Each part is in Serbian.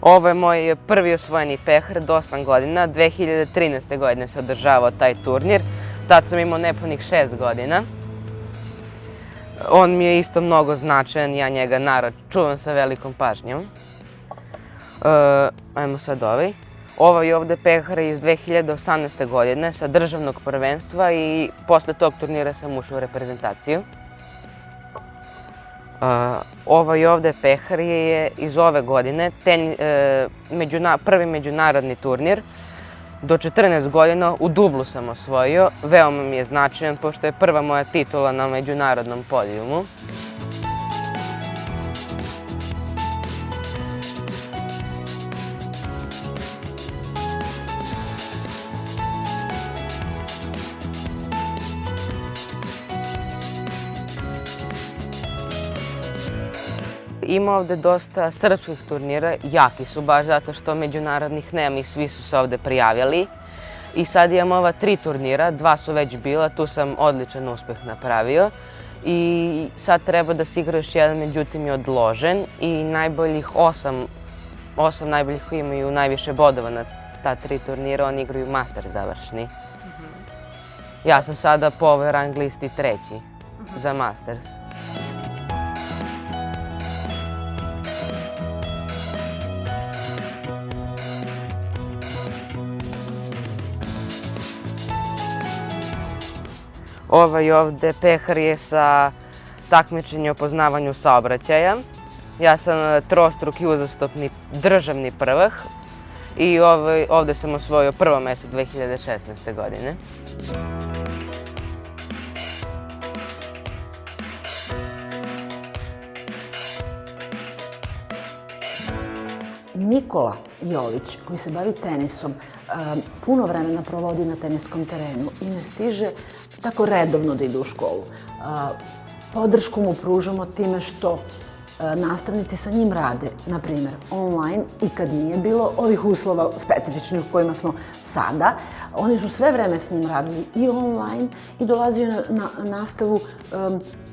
Ovo je moj prvi osvojeni pehar do 8 godina. 2013. godine se održavao taj turnir. Tad sam imao nepunih 6 godina. On mi je isto mnogo značajan, ja njega narod čuvam sa velikom pažnjom. Ajmo sad ovaj. Ovaj ovde pehar je iz 2018. godine sa državnog prvenstva i posle tog turnira sam ušao u reprezentaciju. Ovaj ovde pehar je iz ove godine, prvi međunarodni turnir. Do 14 godina u dublu sam osvojio, veoma mi je značajan pošto je prva moja titula na međunarodnom podijumu. Ima ovde dosta srpskih turnira, jaki su baš zato što međunarodnih nema i svi su se ovde prijavili. I sad imam ova 3 turnira, 2 su već bila, tu sam odličan uspeh napravio. I sad treba da se igra još jedan, međutim je odložen i najboljih 8 najboljih koji imaju najviše bodova na ta 3 turnira, oni igraju master završni. Ja sam sada po ovoj rang listi 3. za masters. Ovaj ovde pehar je sa takmičenja o poznavanju saobraćaja. Ja sam trostruki uzastopni državni prvak i ovde sam osvojio prvo mesto 2016. godine. Nikola Jović, koji se bavi tenisom, puno vremena provodi na teniskom terenu i ne stiže tako redovno da ide u školu. Podršku mu pružamo time što nastavnici sa njim rade, na primjer, online i kad nije bilo ovih uslova specifičnih u kojima smo sada. Oni su sve vreme s njim radili i online i dolazio na nastavu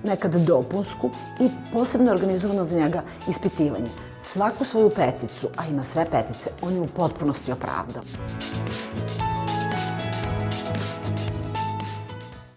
nekad dopunsku i posebno organizovano za njega ispitivanje. Svaku svoju peticu, a ima sve petice, on je u potpunosti opravdao.